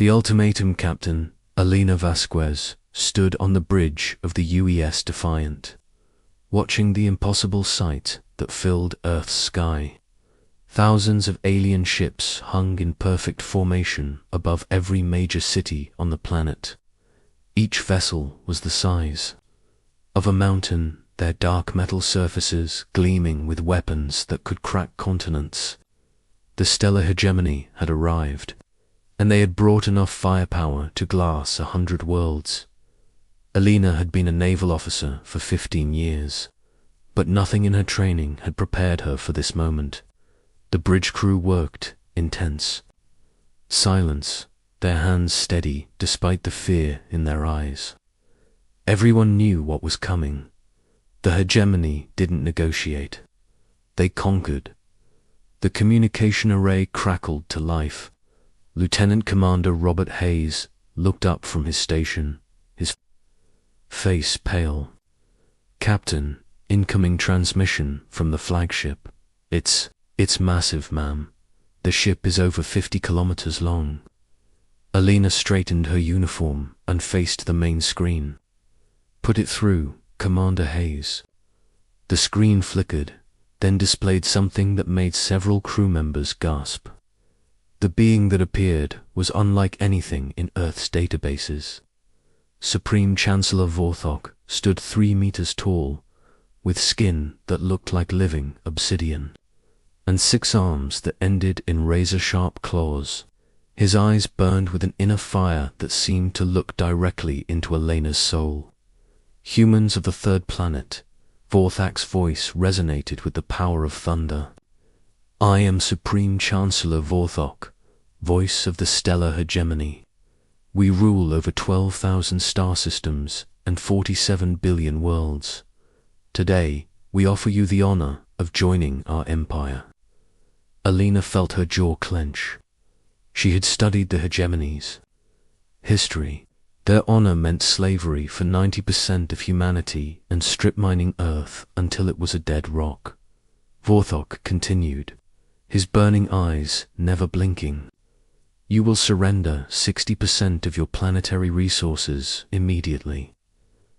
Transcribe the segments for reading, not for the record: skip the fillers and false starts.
The ultimatum captain, Alina Vasquez, stood on the bridge of the UES Defiant, watching the impossible sight that filled Earth's sky. Thousands of alien ships hung in perfect formation above every major city on the planet. Each vessel was the size of a mountain, their dark metal surfaces gleaming with weapons that could crack continents. The stellar hegemony had arrived, and they had brought enough firepower to glass 100 worlds. Alina had been a naval officer for 15 years, but nothing in her training had prepared her for this moment. The bridge crew worked, intense. Silence, their hands steady despite the fear in their eyes. Everyone knew what was coming. The hegemony didn't negotiate. They conquered. The communication array crackled to life. Lieutenant Commander Robert Hayes looked up from his station, his face pale. "Captain, incoming transmission from the flagship. It's massive, ma'am. The ship is over 50 kilometers long." Alina straightened her uniform and faced the main screen. "Put it through, Commander Hayes." The screen flickered, then displayed something that made several crew members gasp. The being that appeared was unlike anything in Earth's databases. Supreme Chancellor Vorthok stood 3 meters tall, with skin that looked like living obsidian, and 6 arms that ended in razor-sharp claws. His eyes burned with an inner fire that seemed to look directly into Elena's soul. "Humans of the third planet," Vorthok's voice resonated with the power of thunder. "I am Supreme Chancellor Vorthok, voice of the stellar hegemony. We rule over 12,000 star systems and 47 billion worlds. Today, we offer you the honor of joining our empire." Alina felt her jaw clench. She had studied the hegemony's history. Their honor meant slavery for 90% of humanity and strip mining Earth until it was a dead rock. Vorthok continued, his burning eyes never blinking. "You will surrender 60% of your planetary resources immediately.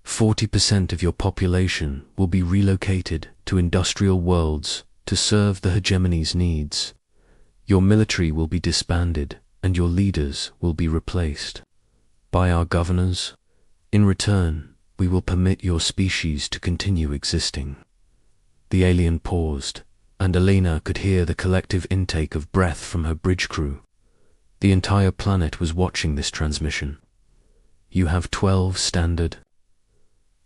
40% of your population will be relocated to industrial worlds to serve the hegemony's needs. Your military will be disbanded and your leaders will be replaced by our governors. In return, we will permit your species to continue existing." The alien paused, and Alina could hear the collective intake of breath from her bridge crew. The entire planet was watching this transmission. "You have 12 standard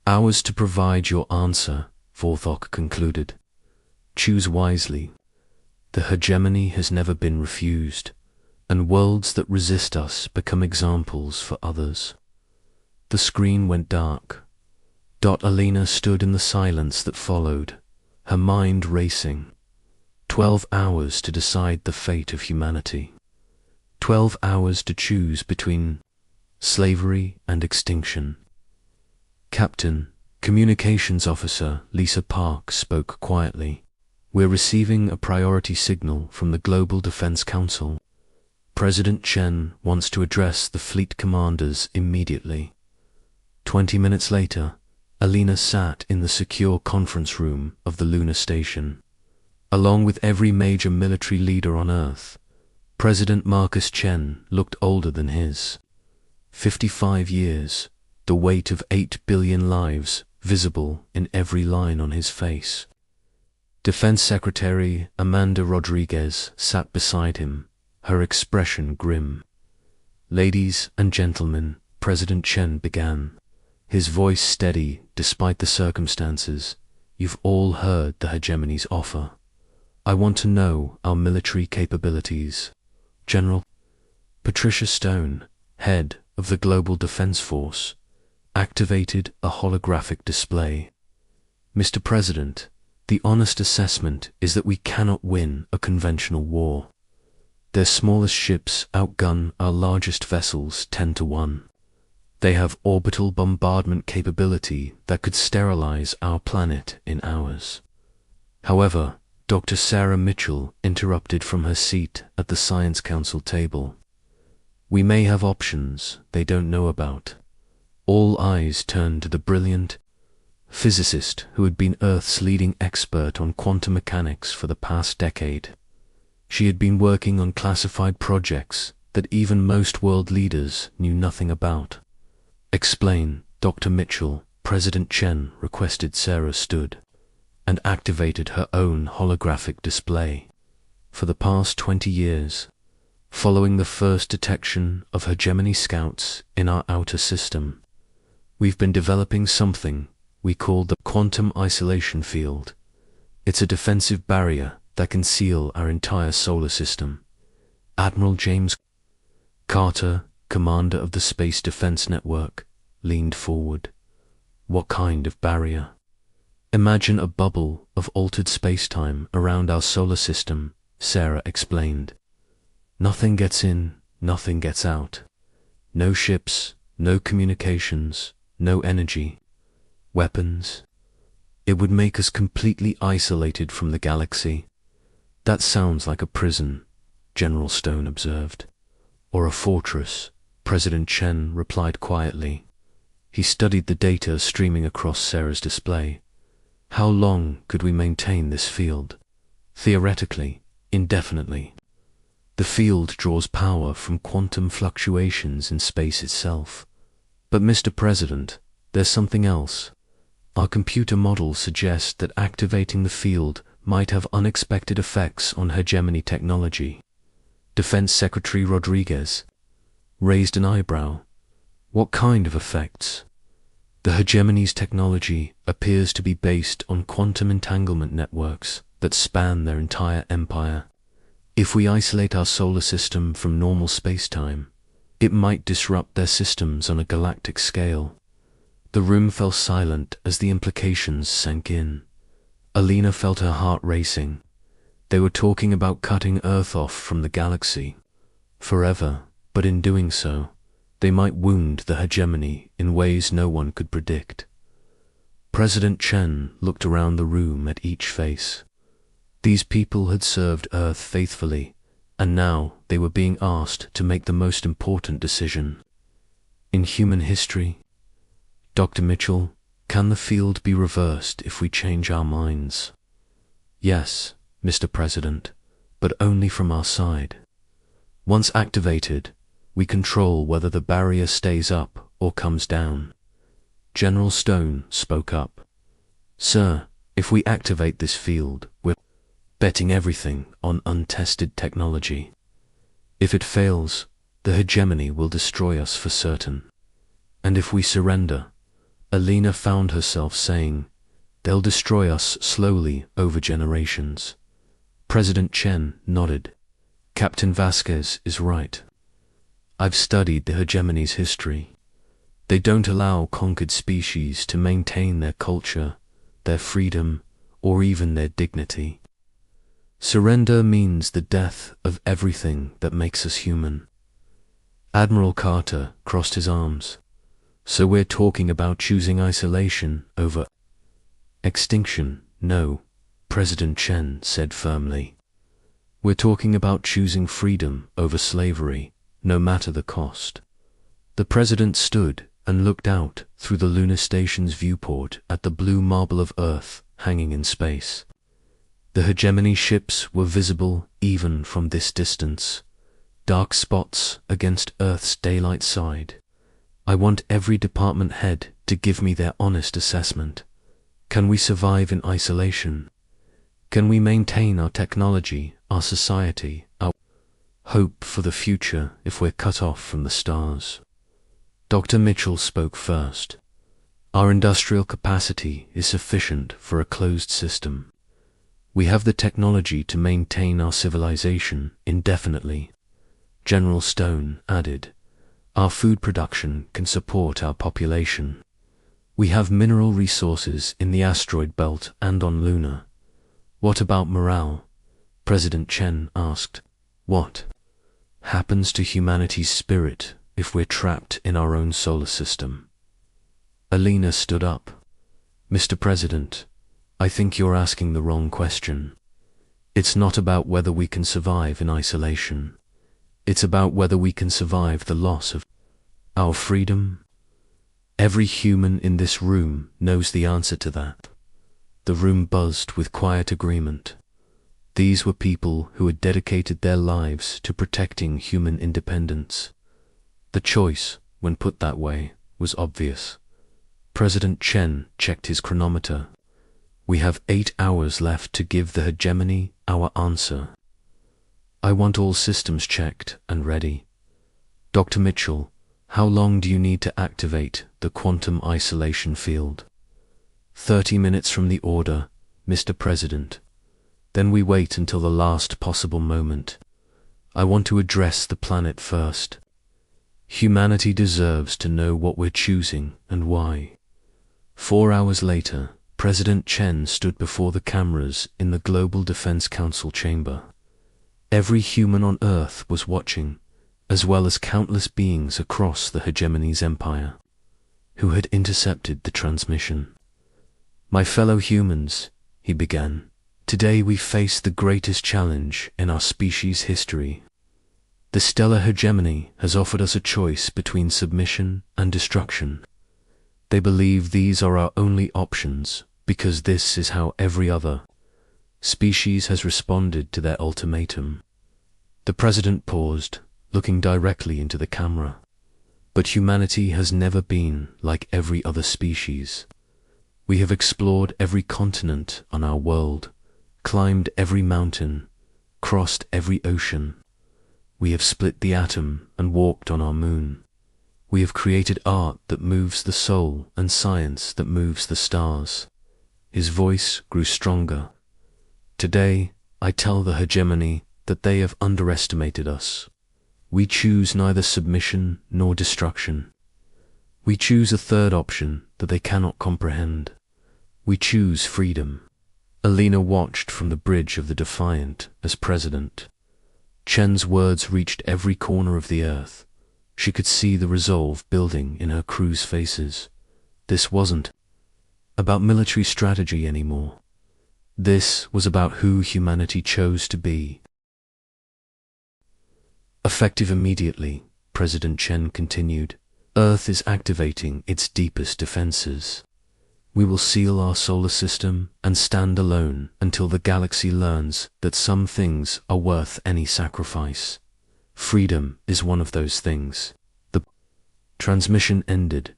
hours to provide your answer," Vorthok concluded. "Choose wisely. The hegemony has never been refused, and worlds that resist us become examples for others." The screen went dark. Alina stood in the silence that followed, her mind racing. 12 hours to decide the fate of humanity. 12 hours to choose between slavery and extinction. "Captain," Communications Officer Lisa Park spoke quietly. "We're receiving a priority signal from the Global Defense Council. President Chen wants to address the fleet commanders immediately." 20 minutes later, Alina sat in the secure conference room of the lunar station. Along with every major military leader on Earth, President Marcus Chen looked older than his. 55 years, the weight of 8 billion lives visible in every line on his face. Defense Secretary Amanda Rodriguez sat beside him, her expression grim. "Ladies and gentlemen," President Chen began, his voice steady despite the circumstances, "you've all heard the hegemony's offer. I want to know our military capabilities." General Patricia Stone, head of the Global Defense Force, activated a holographic display. "Mr. President, the honest assessment is that we cannot win a conventional war. Their smallest ships outgun our largest vessels 10 to 1. They have orbital bombardment capability that could sterilize our planet in hours." However, Dr. Sarah Mitchell interrupted from her seat at the Science Council table. We may have options they don't know about. All eyes turned to the brilliant physicist who had been Earth's leading expert on quantum mechanics for the past decade. She had been working on classified projects that even most world leaders knew nothing about. Explain, Dr. Mitchell. President Chen requested. Sarah stood and activated her own holographic display. For the past 20 years, following the first detection of hegemony scouts in our outer system, we've been developing something we call the quantum isolation field. It's a defensive barrier that can seal our entire solar system. Admiral James Carter, commander of the Space Defense Network, leaned forward. What kind of barrier? Imagine a bubble of altered space-time around our solar system, Sarah explained. Nothing gets in, nothing gets out. No ships, no communications, no energy, weapons. It would make us completely isolated from the galaxy. That sounds like a prison, General Stone observed. Or a fortress, President Chen replied quietly. He studied the data streaming across Sarah's display. How long could we maintain this field? Theoretically, indefinitely. The field draws power from quantum fluctuations in space itself. But Mr. President, there's something else. Our computer models suggest that activating the field might have unexpected effects on hegemony technology. Defense Secretary Rodriguez raised an eyebrow. What kind of effects? The hegemony's technology appears to be based on quantum entanglement networks that span their entire empire. If we isolate our solar system from normal space-time, it might disrupt their systems on a galactic scale. The room fell silent as the implications sank in. Alina felt her heart racing. They were talking about cutting Earth off from the galaxy forever, but in doing so, they might wound the hegemony in ways no one could predict. President Chen looked around the room at each face. These people had served Earth faithfully, and now they were being asked to make the most important decision in human history. Dr. Mitchell, can the field be reversed if we change our minds? Yes, Mr. President, but only from our side. Once activated, we control whether the barrier stays up or comes down. General Stone spoke up. Sir, if we activate this field, we're betting everything on untested technology. If it fails, the hegemony will destroy us for certain. And if we surrender, Alina found herself saying, they'll destroy us slowly over generations. President Chen nodded. Captain Vasquez is right. I've studied the hegemony's history. They don't allow conquered species to maintain their culture, their freedom, or even their dignity. Surrender means the death of everything that makes us human. Admiral Carter crossed his arms. So we're talking about choosing isolation over extinction? No, President Chen said firmly. We're talking about choosing freedom over slavery, no matter the cost. The president stood and looked out through the lunar station's viewport at the blue marble of Earth hanging in space. The hegemony ships were visible even from this distance, dark spots against Earth's daylight side. I want every department head to give me their honest assessment. Can we survive in isolation? Can we maintain our technology, our society, our hope for the future if we're cut off from the stars? Dr. Mitchell spoke first. Our industrial capacity is sufficient for a closed system. We have the technology to maintain our civilization indefinitely. General Stone added, our food production can support our population. We have mineral resources in the asteroid belt and on Luna. What about morale? President Chen asked. What happens to humanity's spirit if we're trapped in our own solar system? Alina stood up. Mr. President, I think you're asking the wrong question. It's not about whether we can survive in isolation. It's about whether we can survive the loss of our freedom. Every human in this room knows the answer to that. The room buzzed with quiet agreement. These were people who had dedicated their lives to protecting human independence. The choice, when put that way, was obvious. President Chen checked his chronometer. We have 8 hours left to give the hegemony our answer. I want all systems checked and ready. Dr. Mitchell, how long do you need to activate the quantum isolation field? 30 minutes from the order, Mr. President. Then we wait until the last possible moment. I want to address the planet first. Humanity deserves to know what we're choosing and why. 4 hours later, President Chen stood before the cameras in the Global Defense Council chamber. Every human on Earth was watching, as well as countless beings across the hegemony's empire, who had intercepted the transmission. My fellow humans, he began, today we face the greatest challenge in our species' history. The stellar hegemony has offered us a choice between submission and destruction. They believe these are our only options because this is how every other species has responded to their ultimatum. The president paused, looking directly into the camera. But humanity has never been like every other species. We have explored every continent on our world, climbed every mountain, crossed every ocean. We have split the atom and walked on our moon. We have created art that moves the soul and science that moves the stars. His voice grew stronger. Today, I tell the hegemony that they have underestimated us. We choose neither submission nor destruction. We choose a third option that they cannot comprehend. We choose freedom. Alina watched from the bridge of the Defiant as president. Chen's words reached every corner of the earth. She could see the resolve building in her crew's faces. This wasn't about military strategy anymore. This was about who humanity chose to be. Effective immediately, President Chen continued, Earth is activating its deepest defenses. We will seal our solar system and stand alone until the galaxy learns that some things are worth any sacrifice. Freedom is one of those things. The transmission ended,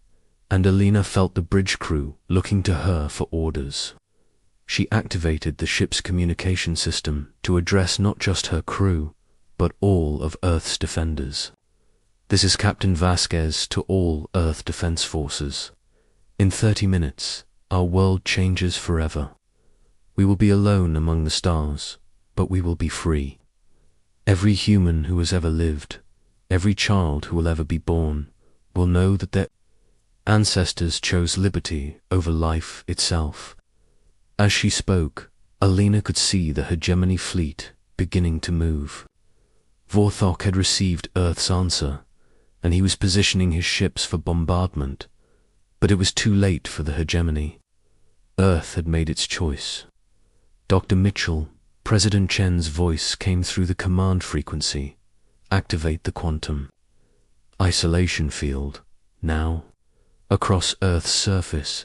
and Alina felt the bridge crew looking to her for orders. She activated the ship's communication system to address not just her crew, but all of Earth's defenders. This is Captain Vasquez to all Earth Defense Forces. In 30 minutes, our world changes forever. We will be alone among the stars, but we will be free. Every human who has ever lived, every child who will ever be born, will know that their ancestors chose liberty over life itself. As she spoke, Alina could see the hegemony fleet beginning to move. Vorthok had received Earth's answer, and he was positioning his ships for bombardment, but it was too late for the hegemony. Earth had made its choice. Dr. Mitchell, President Chen's voice came through the command frequency. Activate the quantum isolation field, now. Across Earth's surface,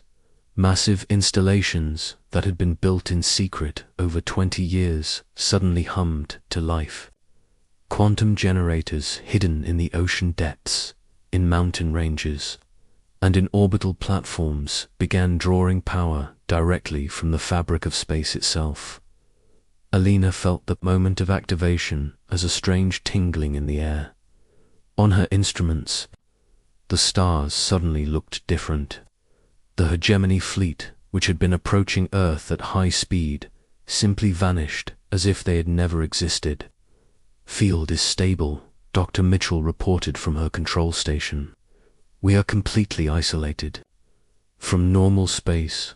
massive installations that had been built in secret over 20 years suddenly hummed to life. Quantum generators hidden in the ocean depths, in mountain ranges, and in orbital platforms began drawing power directly from the fabric of space itself. Alina felt the moment of activation as a strange tingling in the air. On her instruments, the stars suddenly looked different. The hegemony fleet, which had been approaching Earth at high speed, simply vanished as if they had never existed. Field is stable, Dr. Mitchell reported from her control station. We are completely isolated. From normal space,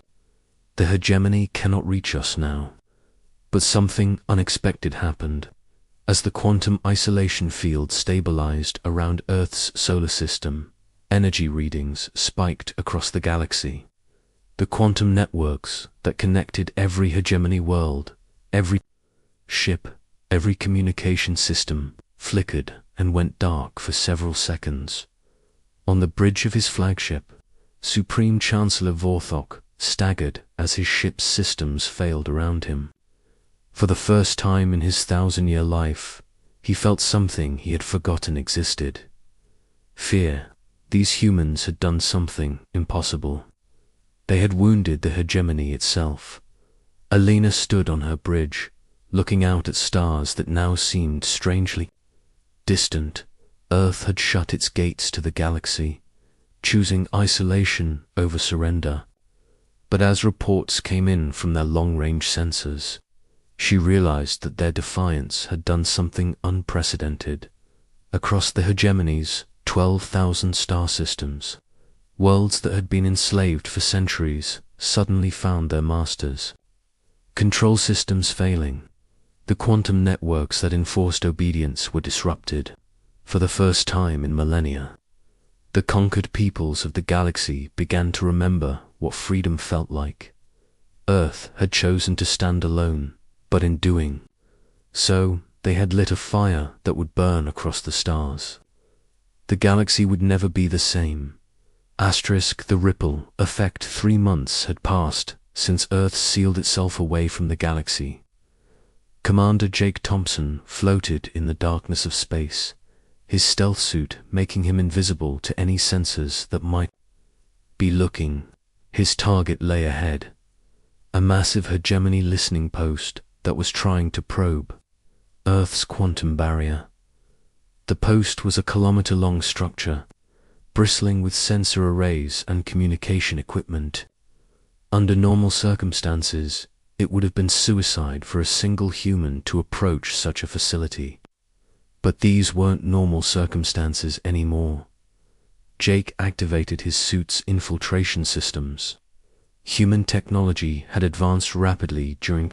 the hegemony cannot reach us now. But something unexpected happened. As the quantum isolation field stabilized around Earth's solar system, energy readings spiked across the galaxy. The quantum networks that connected every hegemony world, every ship, every communication system, flickered and went dark for several seconds. On the bridge of his flagship, Supreme Chancellor Vorthok staggered as his ship's systems failed around him. For the first time in his 1,000-year life, he felt something he had forgotten existed. Fear. These humans had done something impossible. They had wounded the hegemony itself. Alina stood on her bridge, looking out at stars that now seemed strangely distant. Earth had shut its gates to the galaxy, choosing isolation over surrender. But as reports came in from their long-range sensors, she realized that their defiance had done something unprecedented. Across the hegemony's 12,000 star systems, worlds that had been enslaved for centuries suddenly found their masters. Control systems failing, the quantum networks that enforced obedience were disrupted. For the first time in millennia, the conquered peoples of the galaxy began to remember what freedom felt like. Earth had chosen to stand alone, but in doing so, they had lit a fire that would burn across the stars. The galaxy would never be the same. The ripple effect. 3 months had passed since Earth sealed itself away from the galaxy. Commander Jake Thompson floated in the darkness of space, his stealth suit making him invisible to any sensors that might be looking. His target lay ahead, a massive hegemony listening post that was trying to probe Earth's quantum barrier. The post was a kilometer-long structure, bristling with sensor arrays and communication equipment. Under normal circumstances, it would have been suicide for a single human to approach such a facility. But these weren't normal circumstances anymore. Jake activated his suit's infiltration systems. Human technology had advanced rapidly during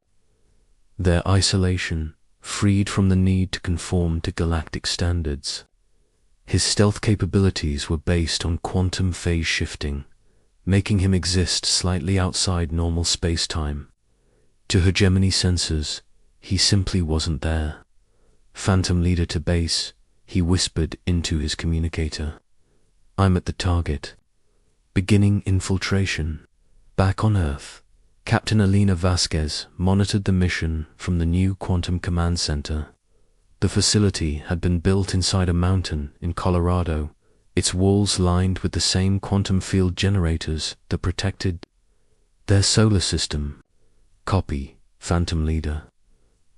their isolation, freed from the need to conform to galactic standards. His stealth capabilities were based on quantum phase shifting, making him exist slightly outside normal space-time. To hegemony sensors, he simply wasn't there. Phantom Leader to base, he whispered into his communicator. I'm at the target. Beginning infiltration. Back on Earth, Captain Alina Vasquez monitored the mission from the new Quantum Command Center. The facility had been built inside a mountain in Colorado, its walls lined with the same quantum field generators that protected their solar system. Copy, Phantom Leader.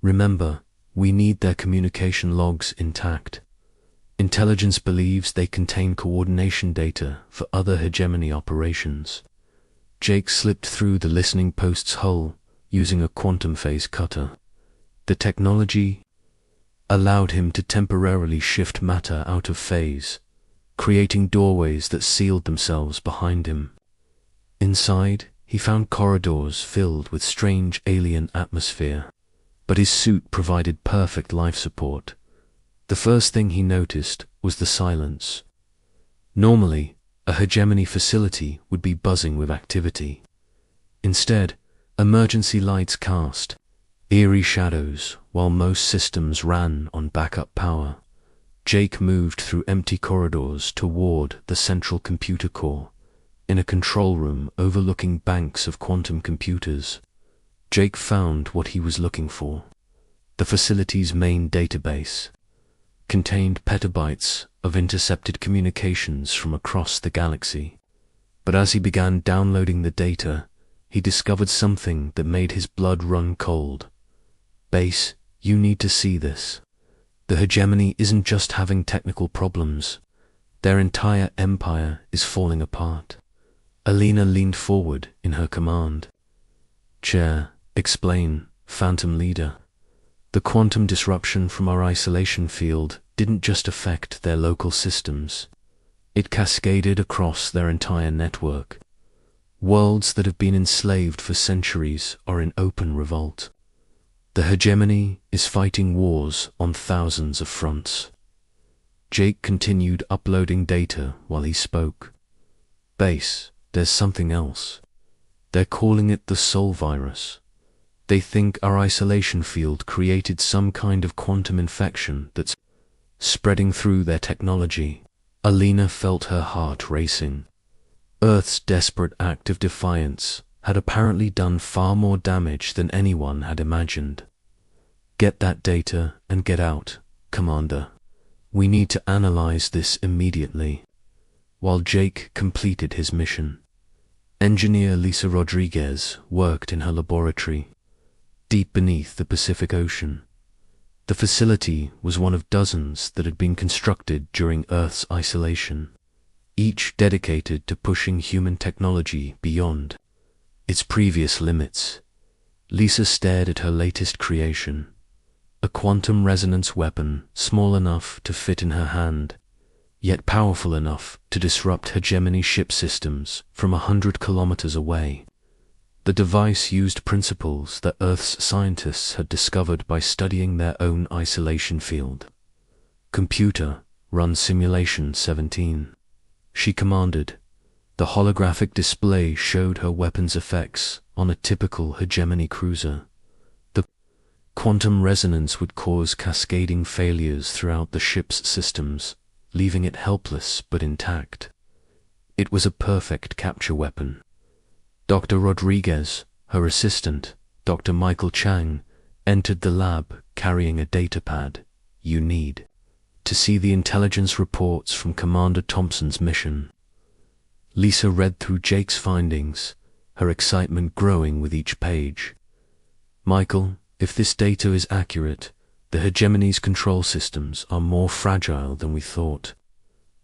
Remember, we need their communication logs intact. Intelligence believes they contain coordination data for other hegemony operations. Jake slipped through the listening post's hull using a quantum phase cutter. The technology allowed him to temporarily shift matter out of phase, creating doorways that sealed themselves behind him. Inside, he found corridors filled with strange alien atmosphere, but his suit provided perfect life support. The first thing he noticed was the silence. Normally, a hegemony facility would be buzzing with activity. Instead, emergency lights cast eerie shadows while most systems ran on backup power. Jake moved through empty corridors toward the central computer core, in a control room overlooking banks of quantum computers. Jake found what he was looking for. The facility's main database contained petabytes of intercepted communications from across the galaxy. But as he began downloading the data, he discovered something that made his blood run cold. Base, you need to see this. The hegemony isn't just having technical problems. Their entire empire is falling apart. Alina leaned forward in her command chair. Explain, Phantom Leader. The quantum disruption from our isolation field didn't just affect their local systems. It cascaded across their entire network. Worlds that have been enslaved for centuries are in open revolt. The hegemony is fighting wars on thousands of fronts. Jake continued uploading data while he spoke. Base, there's something else. They're calling it the Soul Virus. They think our isolation field created some kind of quantum infection that's spreading through their technology. Alina felt her heart racing. Earth's desperate act of defiance had apparently done far more damage than anyone had imagined. "Get that data and get out, Commander. We need to analyze this immediately." While Jake completed his mission, engineer Lisa Rodriguez worked in her laboratory, deep beneath the Pacific Ocean. The facility was one of dozens that had been constructed during Earth's isolation, each dedicated to pushing human technology beyond its previous limits. Lisa stared at her latest creation, a quantum resonance weapon small enough to fit in her hand, yet powerful enough to disrupt hegemony ship systems from 100 kilometers away. The device used principles that Earth's scientists had discovered by studying their own isolation field. "Computer, run Simulation 17. She commanded. The holographic display showed her weapon's effects on a typical hegemony cruiser. The quantum resonance would cause cascading failures throughout the ship's systems, leaving it helpless but intact. It was a perfect capture weapon. Dr. Rodriguez, her assistant, Dr. Michael Chang, entered the lab carrying a datapad. "You need to see the intelligence reports from Commander Thompson's mission." Lisa read through Jake's findings, her excitement growing with each page. "Michael, if this data is accurate, the hegemony's control systems are more fragile than we thought.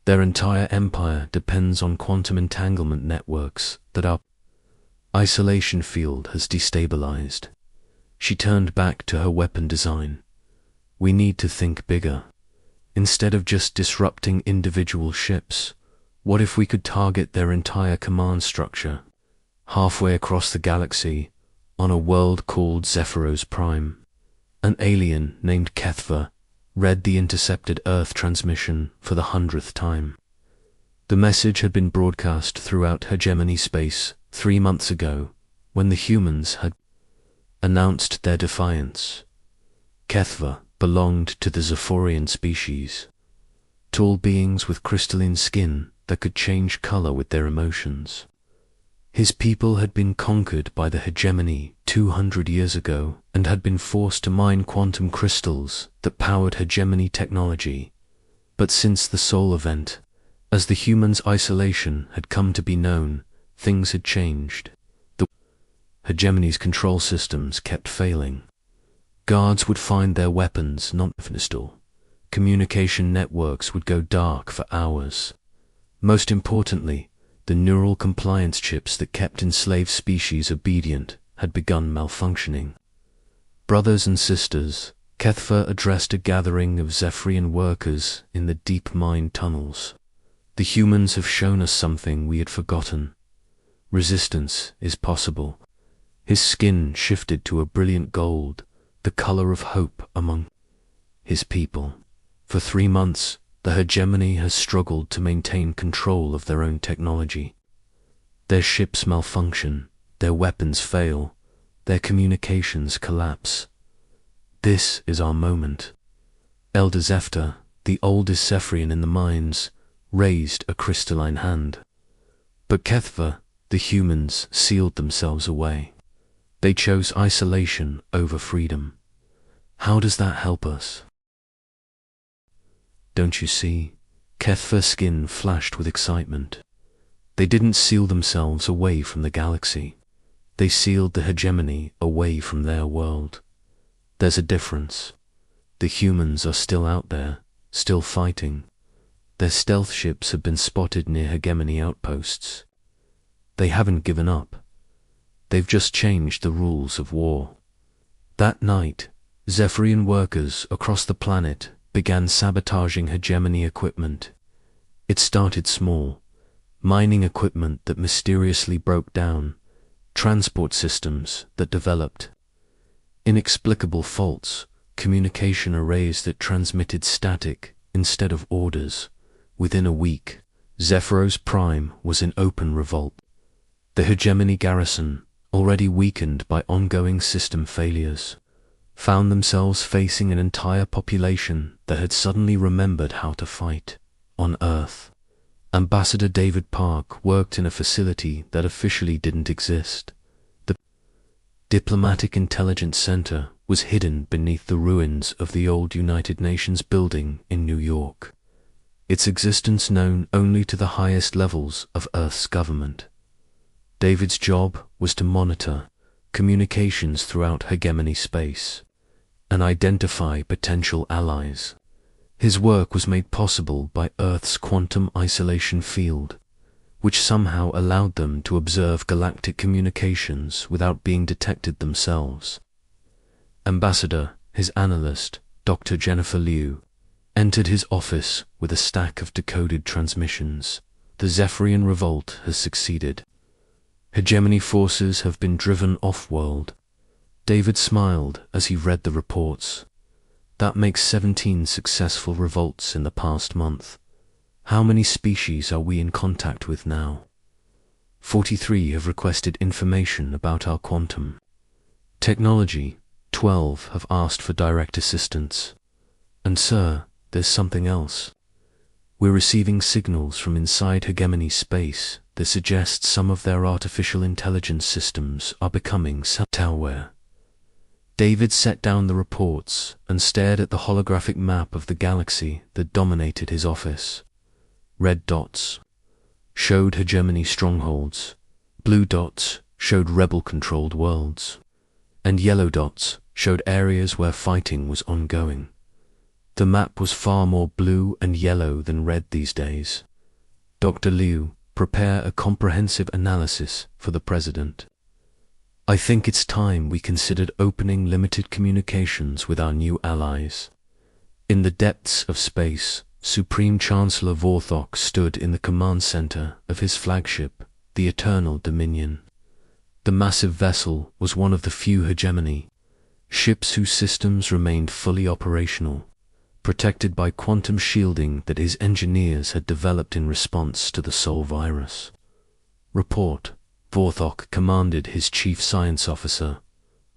Their entire empire depends on quantum entanglement networks that our isolation field has destabilized." She turned back to her weapon design. "We need to think bigger. Instead of just disrupting individual ships, what if we could target their entire command structure? Halfway across the galaxy, on a world called Zephyros Prime, an alien named Kethva read the intercepted Earth transmission for the 100th time. The message had been broadcast throughout hegemony space 3 months ago, when the humans had announced their defiance. Kethva belonged to the Zephyrian species, tall beings with crystalline skin that could change color with their emotions. His people had been conquered by the hegemony 200 years ago and had been forced to mine quantum crystals that powered hegemony technology. But since the Soul event, as the humans' isolation had come to be known, things had changed. The hegemony's control systems kept failing. Guards would find their weapons non-functional. Communication networks would go dark for hours. Most importantly, the neural compliance chips that kept enslaved species obedient had begun malfunctioning. "Brothers and sisters," Kethva addressed a gathering of Zephyrian workers in the deep mine tunnels. "The humans have shown us something we had forgotten. Resistance is possible." His skin shifted to a brilliant gold, the color of hope among his people. For 3 months, the hegemony has struggled to maintain control of their own technology. Their ships malfunction, their weapons fail, their communications collapse. This is our moment. Elder Zephyr, the oldest Zephyrian in the mines, raised a crystalline hand. But Kethva, the humans, sealed themselves away. They chose isolation over freedom. How does that help us? Don't you see? Kethva's skin flashed with excitement. They didn't seal themselves away from the galaxy. They sealed the hegemony away from their world. There's a difference. The humans are still out there, still fighting. Their stealth ships have been spotted near hegemony outposts. They haven't given up. They've just changed the rules of war. That night, Zephyrian workers across the planet began sabotaging hegemony equipment. It started small, mining equipment that mysteriously broke down, transport systems that developed inexplicable faults, communication arrays that transmitted static instead of orders. Within a week, Zephyros Prime was in open revolt. The hegemony garrison, already weakened by ongoing system failures, found themselves facing an entire population that had suddenly remembered how to fight on Earth. Ambassador David Park worked in a facility that officially didn't exist. The Diplomatic Intelligence Center was hidden beneath the ruins of the old United Nations building in New York, its existence known only to the highest levels of Earth's government. David's job was to monitor communications throughout hegemony space and identify potential allies. His work was made possible by Earth's quantum isolation field, which somehow allowed them to observe galactic communications without being detected themselves. Ambassador, his analyst, Dr. Jennifer Liu, entered his office with a stack of decoded transmissions. The Zephyrian revolt has succeeded. Hegemony forces have been driven off-world. David smiled as he read the reports. That makes 17 successful revolts in the past month. How many species are we in contact with now? 43 have requested information about our quantum technology. 12 have asked for direct assistance. And sir, there's something else. We're receiving signals from inside hegemony space that suggest some of their artificial intelligence systems are becoming malware. David set down the reports and stared at the holographic map of the galaxy that dominated his office. Red dots showed hegemony strongholds, blue dots showed rebel-controlled worlds, and yellow dots showed areas where fighting was ongoing. The map was far more blue and yellow than red these days. Dr. Liu, prepare a comprehensive analysis for the President. I think it's time we considered opening limited communications with our new allies. In the depths of space, Supreme Chancellor Vorthok stood in the command center of his flagship, the Eternal Dominion. The massive vessel was one of the few hegemony ships whose systems remained fully operational, protected by quantum shielding that his engineers had developed in response to the Sol virus. Report. Vorthok commanded his chief science officer,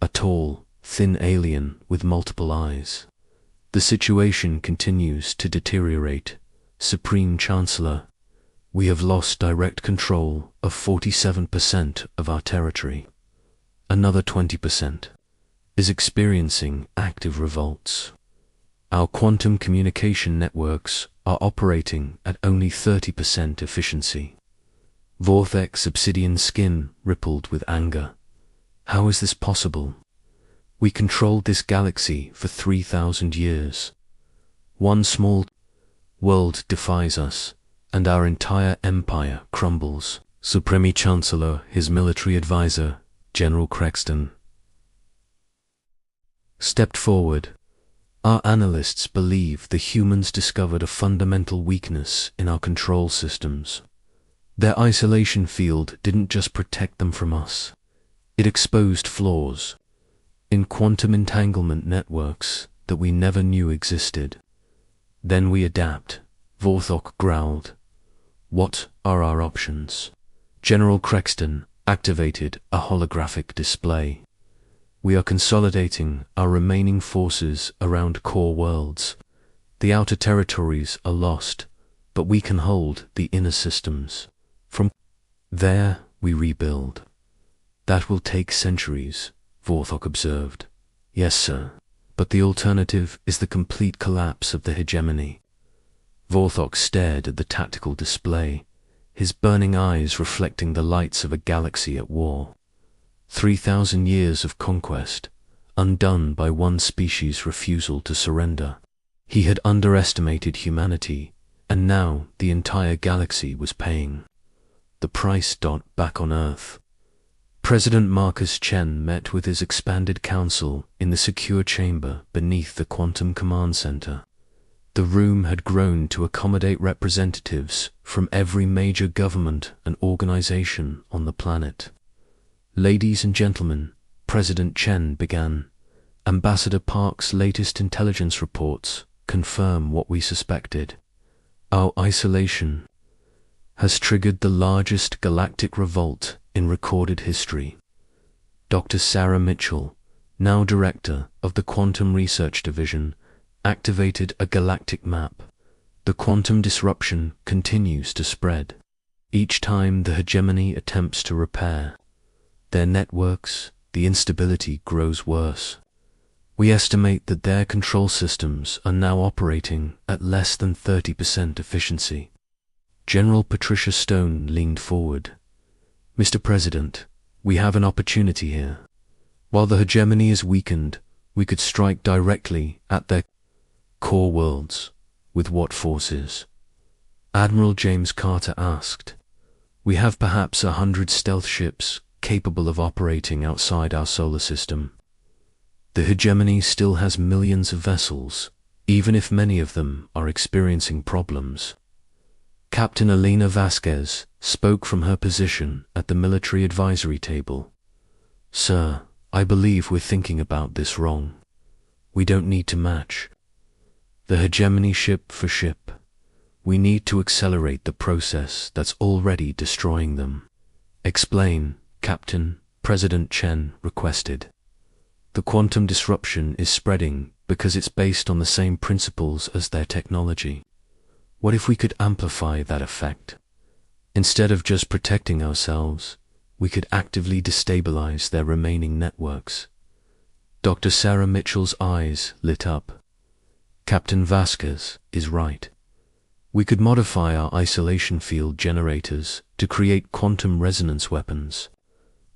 a tall, thin alien with multiple eyes. The situation continues to deteriorate. Supreme Chancellor, we have lost direct control of 47% of our territory. Another 20% is experiencing active revolts. Our quantum communication networks are operating at only 30% efficiency. Vorthok's obsidian skin rippled with anger. How is this possible? We controlled this galaxy for 3,000 years. One small world defies us, and our entire empire crumbles. Supreme Chancellor, his military advisor, General Crexton, stepped forward. Our analysts believe the humans discovered a fundamental weakness in our control systems. Their isolation field didn't just protect them from us. It exposed flaws in quantum entanglement networks that we never knew existed. Then we adapt, Vorthok growled. What are our options? General Crexton activated a holographic display. We are consolidating our remaining forces around core worlds. The outer territories are lost, but we can hold the inner systems. From there, we rebuild. That will take centuries, Vorthok observed. Yes, sir, but the alternative is the complete collapse of the hegemony. Vorthok stared at the tactical display, his burning eyes reflecting the lights of a galaxy at war. 3,000 years of conquest, undone by one species' refusal to surrender. He had underestimated humanity, and now the entire galaxy was paying the price. Back on Earth, President Marcus Chen met with his expanded council in the secure chamber beneath the Quantum Command Center. The room had grown to accommodate representatives from every major government and organization on the planet. Ladies and gentlemen, President Chen began. Ambassador Park's latest intelligence reports confirm what we suspected. Our isolation has triggered the largest galactic revolt in recorded history. Dr. Sarah Mitchell, now director of the Quantum Research Division, activated a galactic map. The quantum disruption continues to spread. Each time the hegemony attempts to repair their networks, the instability grows worse. We estimate that their control systems are now operating at less than 30% efficiency. General Patricia Stone leaned forward. Mr. President, we have an opportunity here. While the hegemony is weakened, we could strike directly at their core worlds. With what forces? Admiral James Carter asked. We have perhaps 100 stealth ships capable of operating outside our solar system. The hegemony still has millions of vessels, even if many of them are experiencing problems. Captain Elena Vasquez spoke from her position at the military advisory table. Sir, I believe we're thinking about this wrong. We don't need to match the hegemony ship for ship. We need to accelerate the process that's already destroying them. Explain, Captain, President Chen requested. The quantum disruption is spreading because it's based on the same principles as their technology. What if we could amplify that effect? Instead of just protecting ourselves, we could actively destabilize their remaining networks. Dr. Sarah Mitchell's eyes lit up. Captain Vasquez is right. We could modify our isolation field generators to create quantum resonance weapons.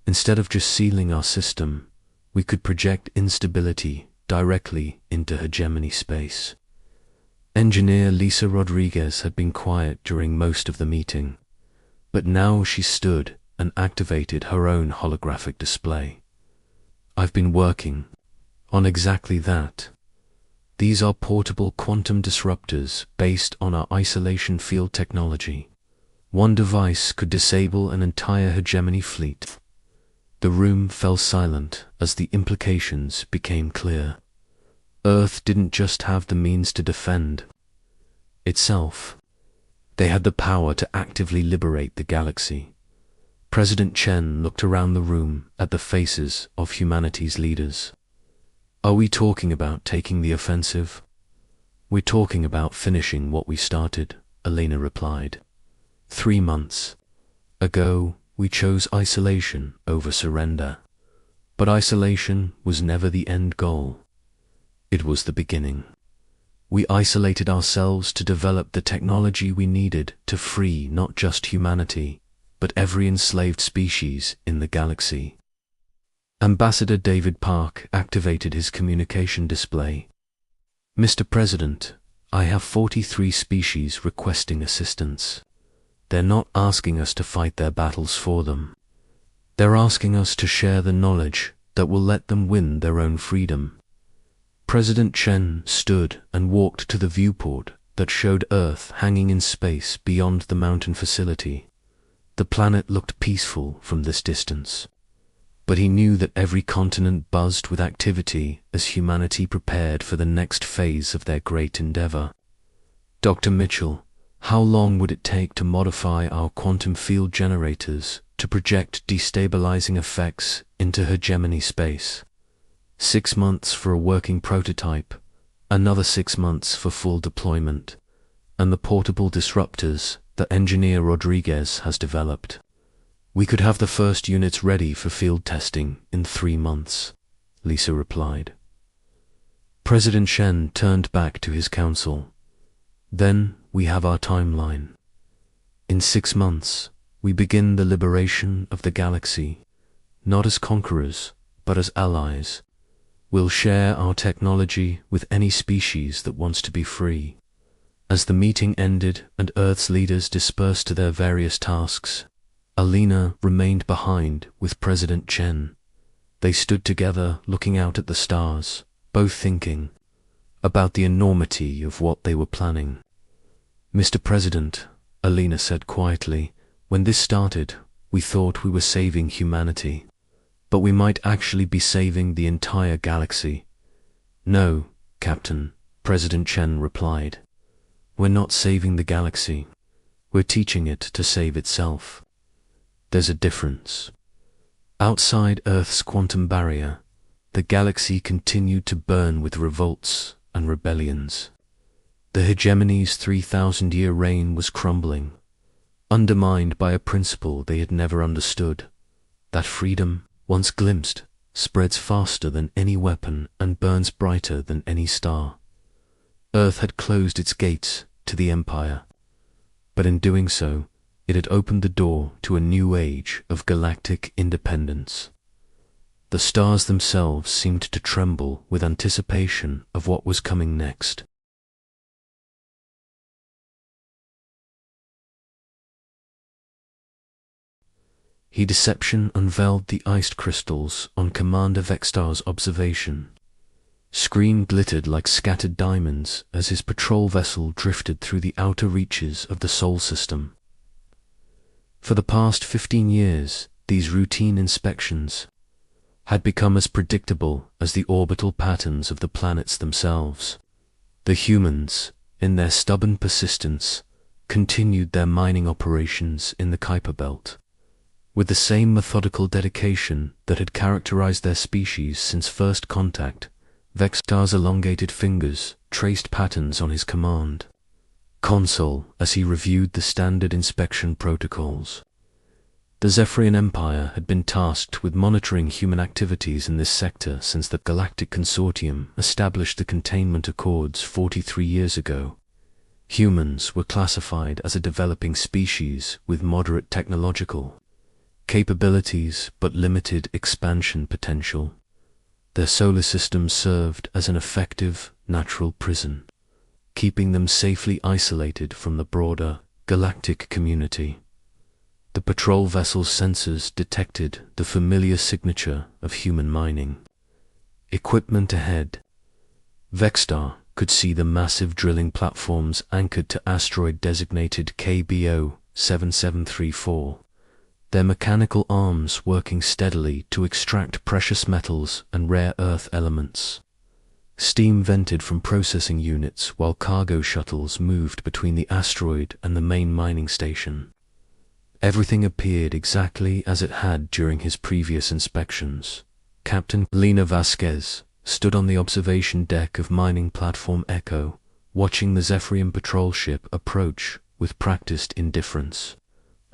Instead of just sealing our system, we could project instability directly into hegemony space. Engineer Lisa Rodriguez had been quiet during most of the meeting, but now she stood and activated her own holographic display. I've been working on exactly that. These are portable quantum disruptors based on our isolation field technology. One device could disable an entire hegemony fleet. The room fell silent as the implications became clear. Earth didn't just have the means to defend itself. They had the power to actively liberate the galaxy. President Chen looked around the room at the faces of humanity's leaders. Are we talking about taking the offensive? We're talking about finishing what we started, Elena replied. 3 months ago, we chose isolation over surrender. But isolation was never the end goal. It was the beginning. We isolated ourselves to develop the technology we needed to free not just humanity, but every enslaved species in the galaxy. Ambassador David Park activated his communication display. Mr. President, I have 43 species requesting assistance. They're not asking us to fight their battles for them. They're asking us to share the knowledge that will let them win their own freedom. President Chen stood and walked to the viewport that showed Earth hanging in space beyond the mountain facility. The planet looked peaceful from this distance. But he knew that every continent buzzed with activity as humanity prepared for the next phase of their great endeavor. Dr. Mitchell, how long would it take to modify our quantum field generators to project destabilizing effects into hegemony space? 6 months for a working prototype, another 6 months for full deployment, and the portable disruptors that Engineer Rodriguez has developed. We could have the first units ready for field testing in 3 months, Lisa replied. President Chen turned back to his council. Then we have our timeline. In 6 months, we begin the liberation of the galaxy, not as conquerors, but as allies. We'll share our technology with any species that wants to be free. As the meeting ended and Earth's leaders dispersed to their various tasks, Alina remained behind with President Chen. They stood together looking out at the stars, both thinking about the enormity of what they were planning. Mr. President, Alina said quietly, when this started, we thought we were saving humanity. But we might actually be saving the entire galaxy. No, Captain, President Chen replied. We're not saving the galaxy. We're teaching it to save itself. There's a difference. Outside Earth's quantum barrier, the galaxy continued to burn with revolts and rebellions. The hegemony's 3,000-year reign was crumbling, undermined by a principle they had never understood, that freedom, once glimpsed, spreads faster than any weapon and burns brighter than any star. Earth had closed its gates to the Empire, but in doing so, it had opened the door to a new age of galactic independence. The stars themselves seemed to tremble with anticipation of what was coming next. Deception unveiled the iced crystals on Commander Vextar's observation. Screen glittered like scattered diamonds as his patrol vessel drifted through the outer reaches of the Sol system. For the past 15 years, these routine inspections had become as predictable as the orbital patterns of the planets themselves. The humans, in their stubborn persistence, continued their mining operations in the Kuiper Belt, with the same methodical dedication that had characterized their species since first contact. Vextar's elongated fingers traced patterns on his command console as he reviewed the standard inspection protocols. The Zephyrian Empire had been tasked with monitoring human activities in this sector since the Galactic Consortium established the Containment Accords 43 years ago. Humans were classified as a developing species with moderate technological capabilities but limited expansion potential. Their solar system served as an effective natural prison, keeping them safely isolated from the broader galactic community. The patrol vessel's sensors detected the familiar signature of human mining. Equipment ahead. Vextar could see the massive drilling platforms anchored to asteroid designated KBO 7734. Their mechanical arms working steadily to extract precious metals and rare earth elements. Steam vented from processing units while cargo shuttles moved between the asteroid and the main mining station. Everything appeared exactly as it had during his previous inspections. Captain Lena Vasquez stood on the observation deck of mining platform Echo, watching the Zephyrian patrol ship approach with practiced indifference.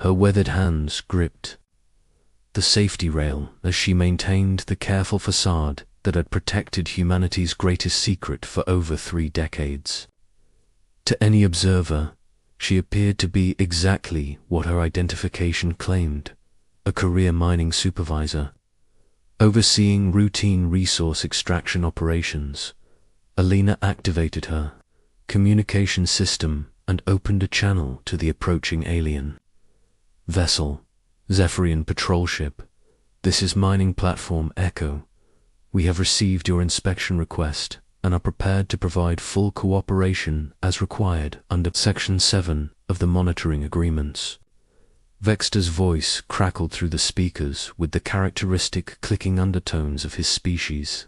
Her weathered hands gripped the safety rail as she maintained the careful facade that had protected humanity's greatest secret for over 3 decades. To any observer, she appeared to be exactly what her identification claimed, a career mining supervisor. Overseeing routine resource extraction operations, Alina activated her communication system and opened a channel to the approaching alien. Vessel, Zephyrian patrol ship, this is mining platform Echo. We have received your inspection request and are prepared to provide full cooperation as required under Section 7 of the monitoring agreements. Vextar's voice crackled through the speakers with the characteristic clicking undertones of his species.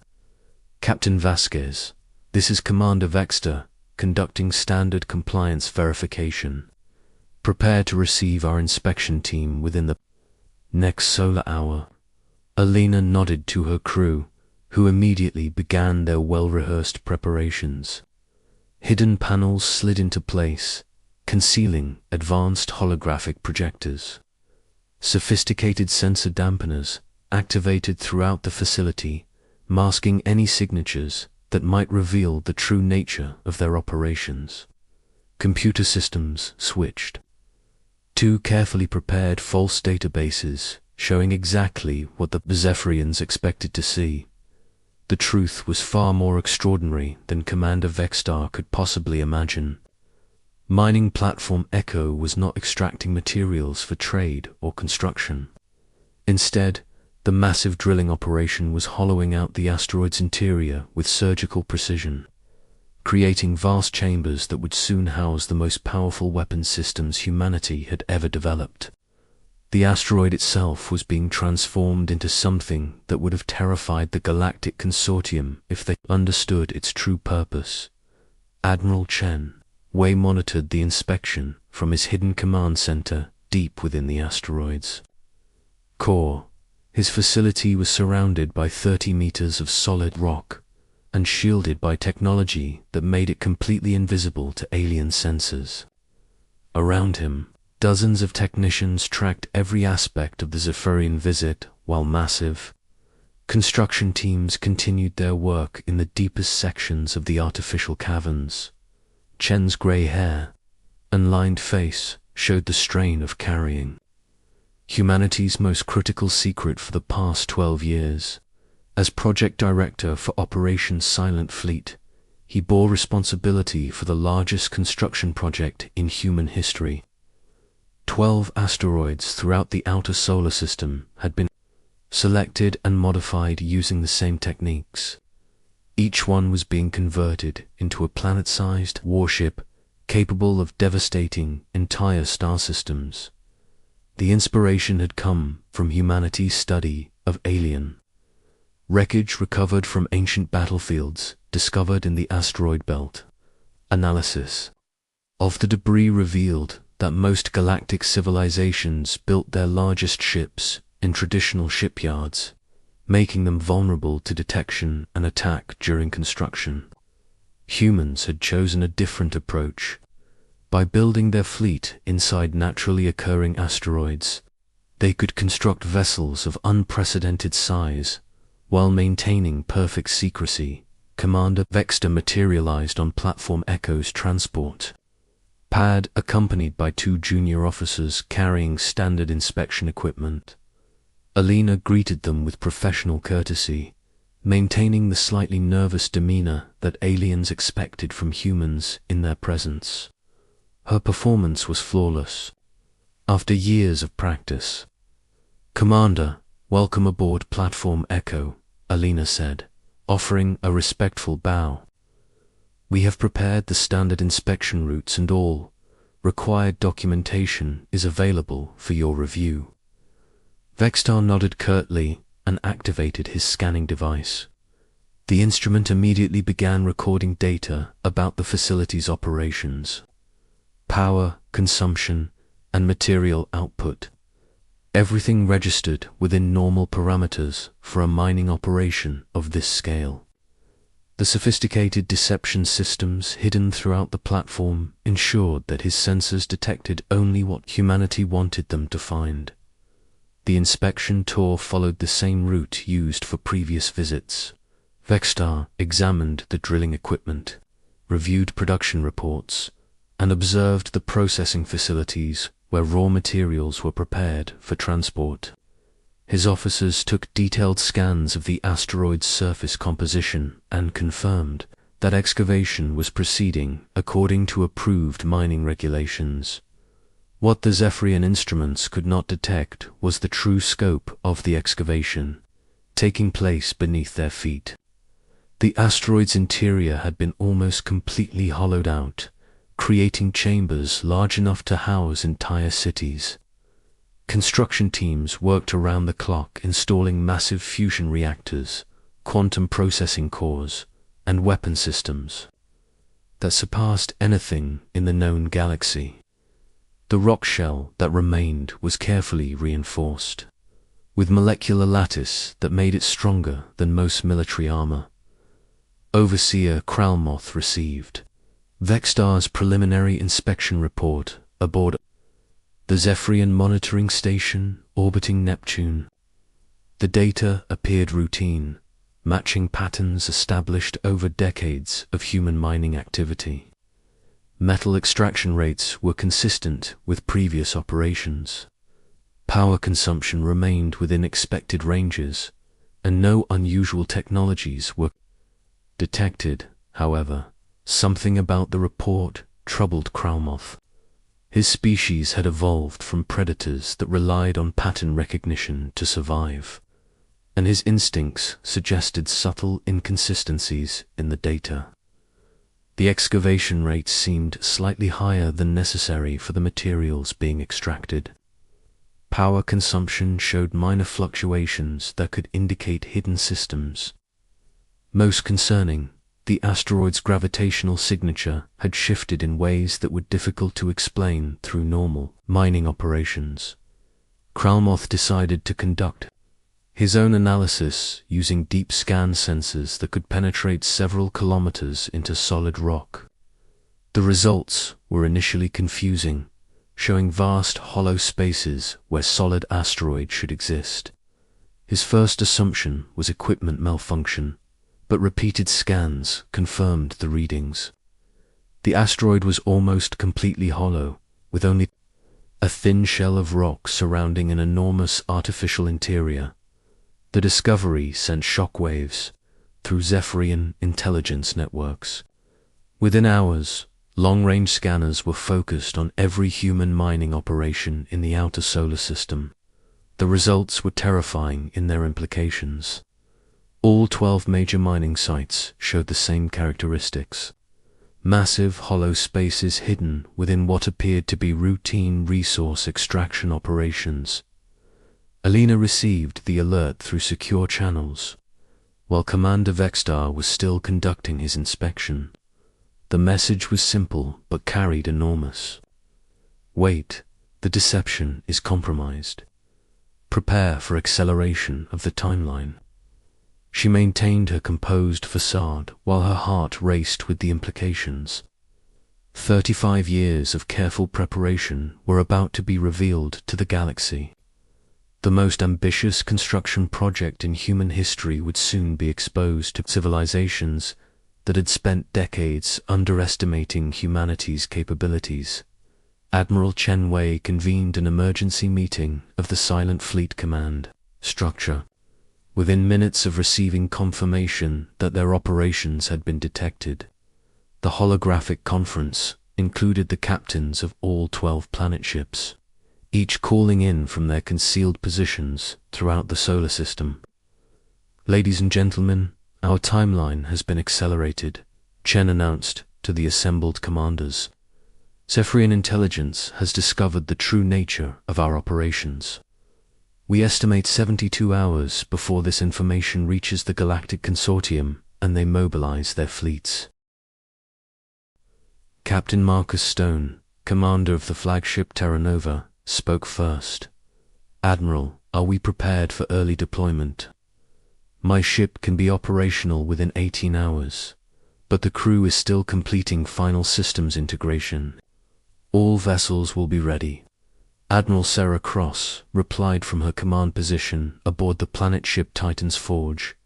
Captain Vasquez, this is Commander Vextar, conducting standard compliance verification. Prepare to receive our inspection team within the next solar hour. Alina nodded to her crew, who immediately began their well-rehearsed preparations. Hidden panels slid into place, concealing advanced holographic projectors. Sophisticated sensor dampeners activated throughout the facility, masking any signatures that might reveal the true nature of their operations. Computer systems switched. 2 carefully prepared false databases showing exactly what the Zephyrians expected to see. The truth was far more extraordinary than Commander Vextar could possibly imagine. Mining platform Echo was not extracting materials for trade or construction. Instead, the massive drilling operation was hollowing out the asteroid's interior with surgical precision, creating vast chambers that would soon house the most powerful weapons systems humanity had ever developed. The asteroid itself was being transformed into something that would have terrified the Galactic Consortium if they understood its true purpose. Admiral Chen Wei monitored the inspection from his hidden command center deep within the asteroid's core. His facility was surrounded by 30 meters of solid rock and shielded by technology that made it completely invisible to alien sensors. Around him, dozens of technicians tracked every aspect of the Zephyrian visit, while massive construction teams continued their work in the deepest sections of the artificial caverns. Chen's gray hair and lined face showed the strain of carrying humanity's most critical secret for the past 12 years. As project director for Operation Silent Fleet, he bore responsibility for the largest construction project in human history. 12 asteroids throughout the outer solar system had been selected and modified using the same techniques. Each one was being converted into a planet-sized warship capable of devastating entire star systems. The inspiration had come from humanity's study of alien wreckage recovered from ancient battlefields discovered in the asteroid belt. Analysis of the debris revealed that most galactic civilizations built their largest ships in traditional shipyards, making them vulnerable to detection and attack during construction. Humans had chosen a different approach. By building their fleet inside naturally occurring asteroids, they could construct vessels of unprecedented size while maintaining perfect secrecy. Commander Vexter materialized on Platform Echo's transport pad, accompanied by 2 junior officers carrying standard inspection equipment. Alina greeted them with professional courtesy, maintaining the slightly nervous demeanor that aliens expected from humans in their presence. Her performance was flawless. After years of practice, "Commander, welcome aboard Platform Echo," Alina said, offering a respectful bow. "We have prepared the standard inspection routes and all required documentation is available for your review." Vextar nodded curtly and activated his scanning device. The instrument immediately began recording data about the facility's operations, power, consumption, and material output. Everything registered within normal parameters for a mining operation of this scale. The sophisticated deception systems hidden throughout the platform ensured that his sensors detected only what humanity wanted them to find. The inspection tour followed the same route used for previous visits. Vextar examined the drilling equipment, reviewed production reports, and observed the processing facilities where raw materials were prepared for transport. His officers took detailed scans of the asteroid's surface composition and confirmed that excavation was proceeding according to approved mining regulations. What the Zephyrian instruments could not detect was the true scope of the excavation taking place beneath their feet. The asteroid's interior had been almost completely hollowed out, creating chambers large enough to house entire cities. Construction teams worked around the clock installing massive fusion reactors, quantum processing cores, and weapon systems that surpassed anything in the known galaxy. The rock shell that remained was carefully reinforced, with molecular lattice that made it stronger than most military armor. Overseer Kralmoth received Vextar's preliminary inspection report aboard the Zephyrian monitoring station orbiting Neptune. The data appeared routine, matching patterns established over decades of human mining activity. Metal extraction rates were consistent with previous operations. Power consumption remained within expected ranges, and no unusual technologies were detected. However, something about the report troubled Kralmoth. His species had evolved from predators that relied on pattern recognition to survive, and his instincts suggested subtle inconsistencies in the data. The excavation rates seemed slightly higher than necessary for the materials being extracted. Power consumption showed minor fluctuations that could indicate hidden systems. Most concerning, the asteroid's gravitational signature had shifted in ways that were difficult to explain through normal mining operations. Kralmoth decided to conduct his own analysis using deep scan sensors that could penetrate several kilometers into solid rock. The results were initially confusing, showing vast hollow spaces where solid asteroids should exist. His first assumption was equipment malfunction, but repeated scans confirmed the readings. The asteroid was almost completely hollow, with only a thin shell of rock surrounding an enormous artificial interior. The discovery sent shockwaves through Zephyrian intelligence networks. Within hours, long-range scanners were focused on every human mining operation in the outer solar system. The results were terrifying in their implications. All 12 major mining sites showed the same characteristics. Massive hollow spaces hidden within what appeared to be routine resource extraction operations. Alina received the alert through secure channels, while Commander Vextar was still conducting his inspection. The message was simple but carried enormous. Wait, the deception is compromised. Prepare for acceleration of the timeline. She maintained her composed facade while her heart raced with the implications. 35 years of careful preparation were about to be revealed to the galaxy. The most ambitious construction project in human history would soon be exposed to civilizations that had spent decades underestimating humanity's capabilities. Admiral Chen Wei convened an emergency meeting of the Silent Fleet Command structure. Within minutes of receiving confirmation that their operations had been detected, the holographic conference included the captains of all 12 planet ships, each calling in from their concealed positions throughout the solar system. Ladies and gentlemen, our timeline has been accelerated, Chen announced to the assembled commanders. Zephyrian intelligence has discovered the true nature of our operations. We estimate 72 hours before this information reaches the Galactic Consortium and they mobilize their fleets. Captain Marcus Stone, commander of the flagship Terra Nova, spoke first. Admiral, are we prepared for early deployment? My ship can be operational within 18 hours, but the crew is still completing final systems integration. All vessels will be ready. Admiral Sarah Cross replied from her command position aboard the planet ship Titan's Forge.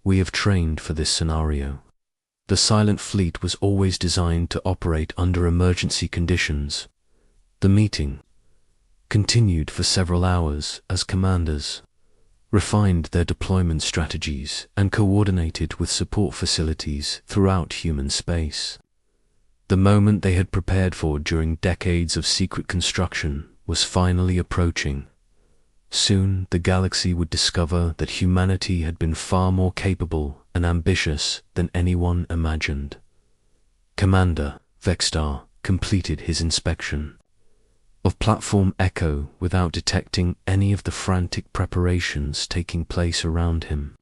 We have trained for this scenario. The Silent Fleet was always designed to operate under emergency conditions. The meeting continued for several hours as commanders refined their deployment strategies and coordinated with support facilities throughout human space. The moment they had prepared for during decades of secret construction was finally approaching. Soon the galaxy would discover that humanity had been far more capable and ambitious than anyone imagined. Commander Vextar completed his inspection of Platform Echo without detecting any of the frantic preparations taking place around him.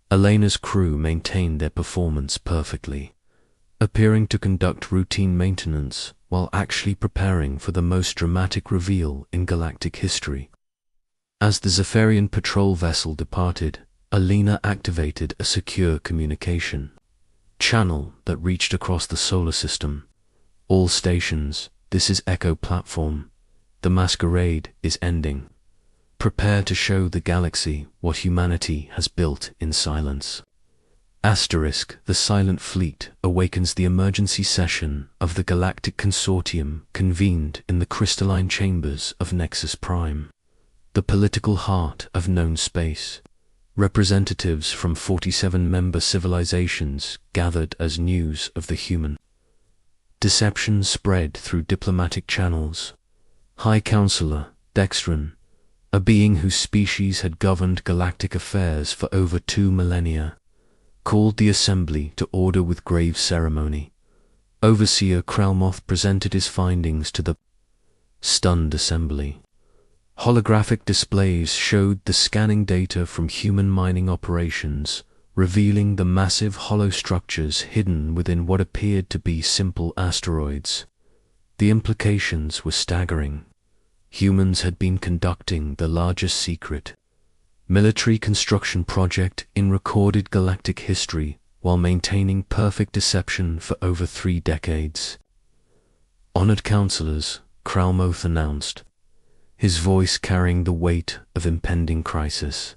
Elena's crew maintained their performance perfectly, appearing to conduct routine maintenance while actually preparing for the most dramatic reveal in galactic history. As the Zephyrian patrol vessel departed, Alina activated a secure communication channel that reached across the solar system. All stations, this is Echo Platform. The masquerade is ending. Prepare to show the galaxy what humanity has built in silence. Asterisk, the Silent Fleet awakens the emergency session of the Galactic Consortium convened in the crystalline chambers of Nexus Prime, the political heart of known space. Representatives from 47 member civilizations gathered as news of the human deception spread through diplomatic channels. High Counselor Dextran, a being whose species had governed galactic affairs for over 2 millennia, called the assembly to order with grave ceremony. Overseer Krelmoth presented his findings to the stunned assembly. Holographic displays showed the scanning data from human mining operations, revealing the massive hollow structures hidden within what appeared to be simple asteroids. The implications were staggering. Humans had been conducting the largest secret military construction project in recorded galactic history while maintaining perfect deception for over 3 decades. Honored counselors, Kralmoth announced, his voice carrying the weight of impending crisis.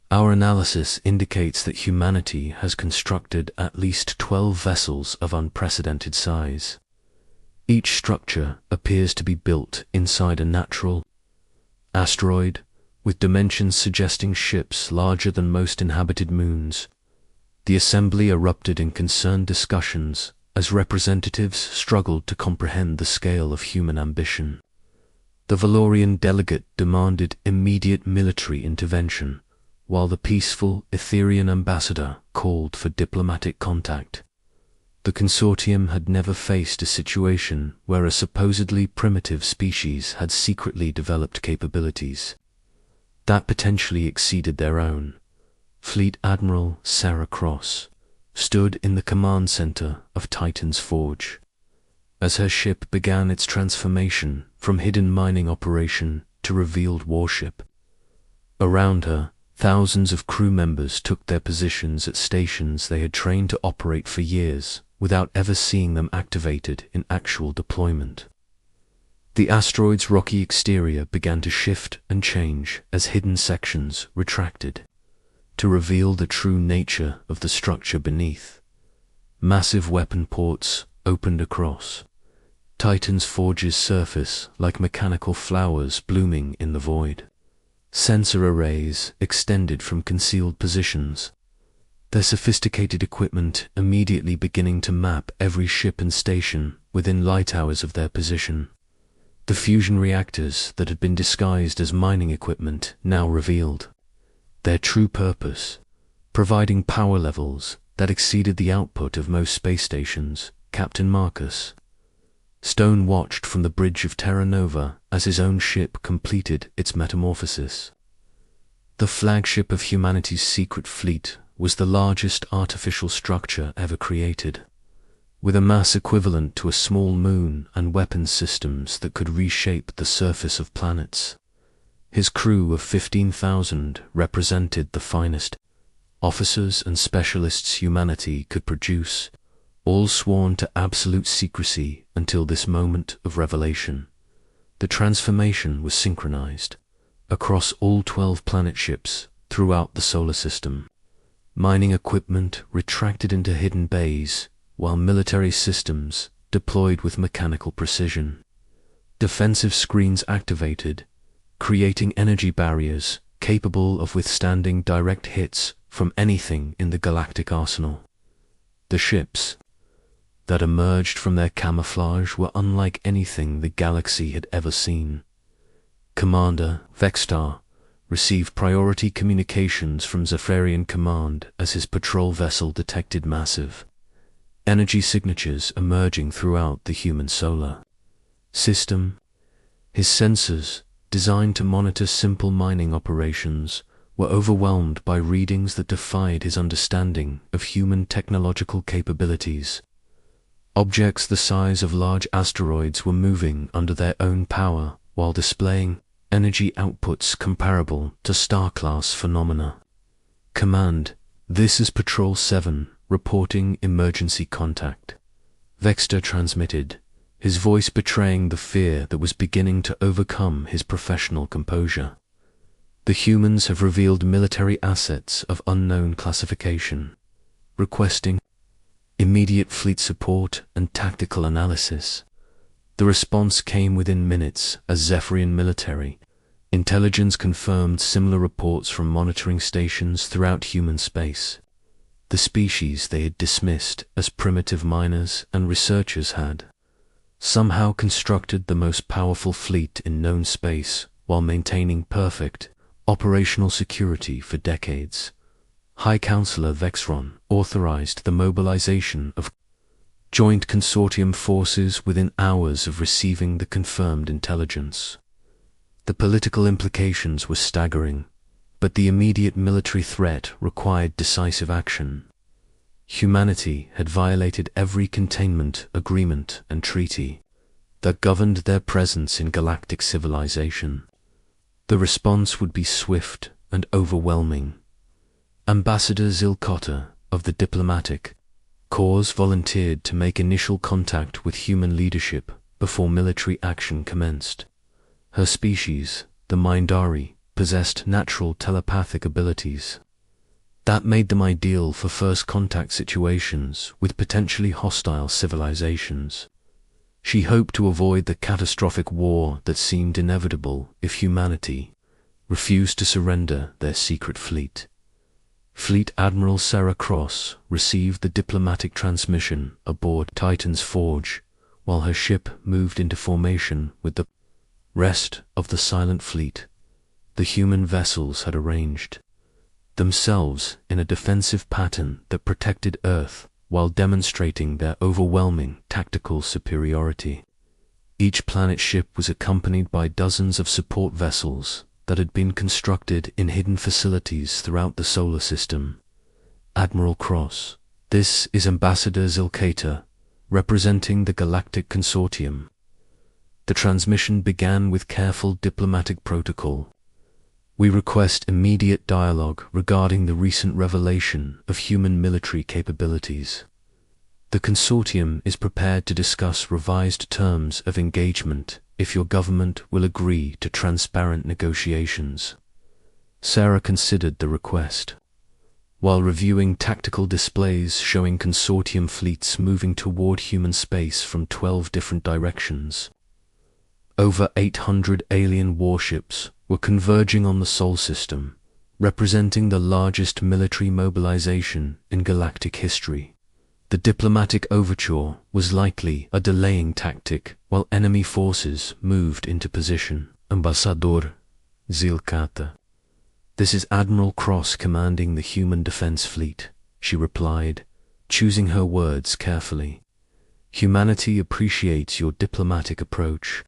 Our analysis indicates that humanity has constructed at least 12 vessels of unprecedented size. Each structure appears to be built inside a natural asteroid, with dimensions suggesting ships larger than most inhabited moons. The assembly erupted in concerned discussions as representatives struggled to comprehend the scale of human ambition. The Valorian delegate demanded immediate military intervention, while the peaceful Etherian ambassador called for diplomatic contact. The consortium had never faced a situation where a supposedly primitive species had secretly developed capabilities that potentially exceeded their own. Fleet Admiral Sarah Cross stood in the command center of Titan's Forge. As her ship began its transformation from hidden mining operation to revealed warship. Around her, thousands of crew members took their positions at stations they had trained to operate for years without ever seeing them activated in actual deployment. The asteroid's rocky exterior began to shift and change as hidden sections retracted, to reveal the true nature of the structure beneath. Massive weapon ports opened across Titan's Forge's surface like mechanical flowers blooming in the void. Sensor arrays extended from concealed positions, their sophisticated equipment immediately beginning to map every ship and station within light hours of their position. The fusion reactors that had been disguised as mining equipment now revealed their true purpose, providing power levels that exceeded the output of most space stations. Captain Marcus Stone watched from the bridge of Terra Nova as his own ship completed its metamorphosis. The flagship of humanity's secret fleet was the largest artificial structure ever created, with a mass equivalent to a small moon and weapons systems that could reshape the surface of planets. His crew of 15,000 represented the finest officers and specialists humanity could produce, all sworn to absolute secrecy until this moment of revelation. The transformation was synchronized across all 12 planet ships throughout the solar system. Mining equipment retracted into hidden bays, while military systems deployed with mechanical precision. Defensive screens activated, creating energy barriers capable of withstanding direct hits from anything in the galactic arsenal. The ships that emerged from their camouflage were unlike anything the galaxy had ever seen. Commander Vextar received priority communications from Zephyrian Command as his patrol vessel detected massive energy signatures emerging throughout the human solar system. His sensors, designed to monitor simple mining operations, were overwhelmed by readings that defied his understanding of human technological capabilities. Objects the size of large asteroids were moving under their own power while displaying energy outputs comparable to star-class phenomena. Command, this is Patrol 7, reporting emergency contact. Vexter transmitted, his voice betraying the fear that was beginning to overcome his professional composure. The humans have revealed military assets of unknown classification, requesting immediate fleet support and tactical analysis. The response came within minutes as Zephyrian military intelligence confirmed similar reports from monitoring stations throughout human space. The species they had dismissed as primitive miners and researchers had somehow constructed the most powerful fleet in known space while maintaining perfect operational security for decades. High Counselor Vexron authorized the mobilization of joint consortium forces within hours of receiving the confirmed intelligence. The political implications were staggering, but the immediate military threat required decisive action. Humanity had violated every containment agreement and treaty that governed their presence in galactic civilization. The response would be swift and overwhelming. Ambassador Zilkota of the diplomatic corps volunteered to make initial contact with human leadership before military action commenced. Her species, the Mindari, possessed natural telepathic abilities that made them ideal for first contact situations with potentially hostile civilizations. She hoped to avoid the catastrophic war that seemed inevitable if humanity refused to surrender their secret fleet. Fleet Admiral Sarah Cross received the diplomatic transmission aboard Titan's Forge while her ship moved into formation with the rest of the silent fleet. The human vessels had arranged themselves in a defensive pattern that protected Earth while demonstrating their overwhelming tactical superiority. Each planet ship was accompanied by dozens of support vessels that had been constructed in hidden facilities throughout the solar system. Admiral Cross, this is Ambassador Zilkata, representing the Galactic Consortium. The transmission began with careful diplomatic protocol. We request immediate dialogue regarding the recent revelation of human military capabilities. The consortium is prepared to discuss revised terms of engagement if your government will agree to transparent negotiations. Sarah considered the request. While reviewing tactical displays showing consortium fleets moving toward human space from 12 different directions, over 800 alien warships were converging on the Sol system, representing the largest military mobilization in galactic history. The diplomatic overture was likely a delaying tactic while enemy forces moved into position. Ambassador Zilkata, this is Admiral Cross commanding the Human Defense Fleet, she replied, choosing her words carefully. Humanity appreciates your diplomatic approach.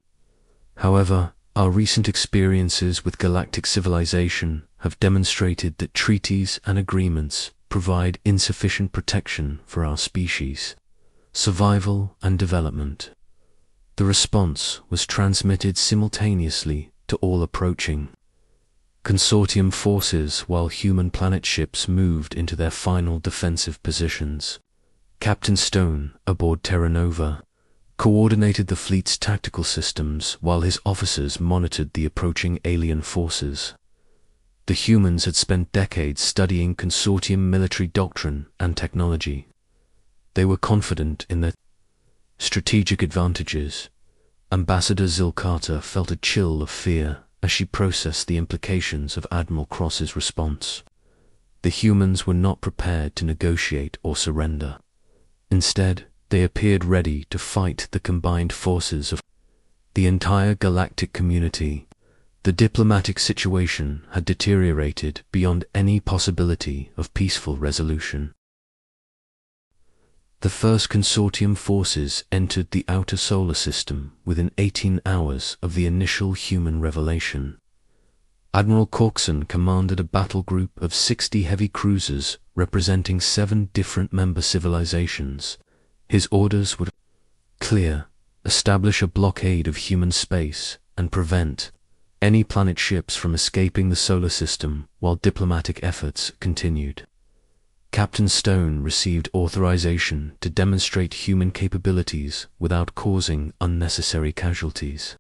However, our recent experiences with galactic civilization have demonstrated that treaties and agreements provide insufficient protection for our species, survival and development. The response was transmitted simultaneously to all approaching consortium forces while human planet ships moved into their final defensive positions. Captain Stone, aboard Terra Nova, coordinated the fleet's tactical systems while his officers monitored the approaching alien forces. The humans had spent decades studying consortium military doctrine and technology. They were confident in their strategic advantages. Ambassador Zilkata felt a chill of fear as she processed the implications of Admiral Cross's response. The humans were not prepared to negotiate or surrender. Instead, they appeared ready to fight the combined forces of the entire galactic community. The diplomatic situation had deteriorated beyond any possibility of peaceful resolution. The first consortium forces entered the outer solar system within 18 hours of the initial human revelation. Admiral Corkson commanded a battle group of 60 heavy cruisers representing 7 different member civilizations. His orders were clear: establish a blockade of human space and prevent any planet ships from escaping the solar system while diplomatic efforts continued. Captain Stone received authorization to demonstrate human capabilities without causing unnecessary casualties.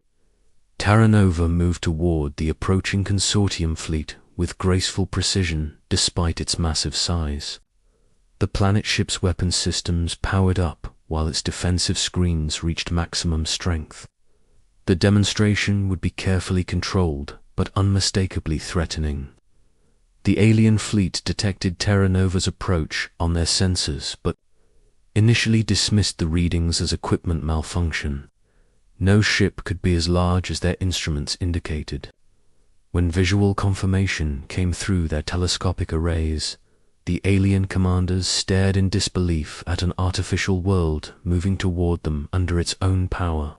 Terra Nova moved toward the approaching consortium fleet with graceful precision despite its massive size. The planet ship's weapon systems powered up while its defensive screens reached maximum strength. The demonstration would be carefully controlled but unmistakably threatening. The alien fleet detected Terra Nova's approach on their sensors but initially dismissed the readings as equipment malfunction. No ship could be as large as their instruments indicated. When visual confirmation came through their telescopic arrays, the alien commanders stared in disbelief at an artificial world moving toward them under its own power.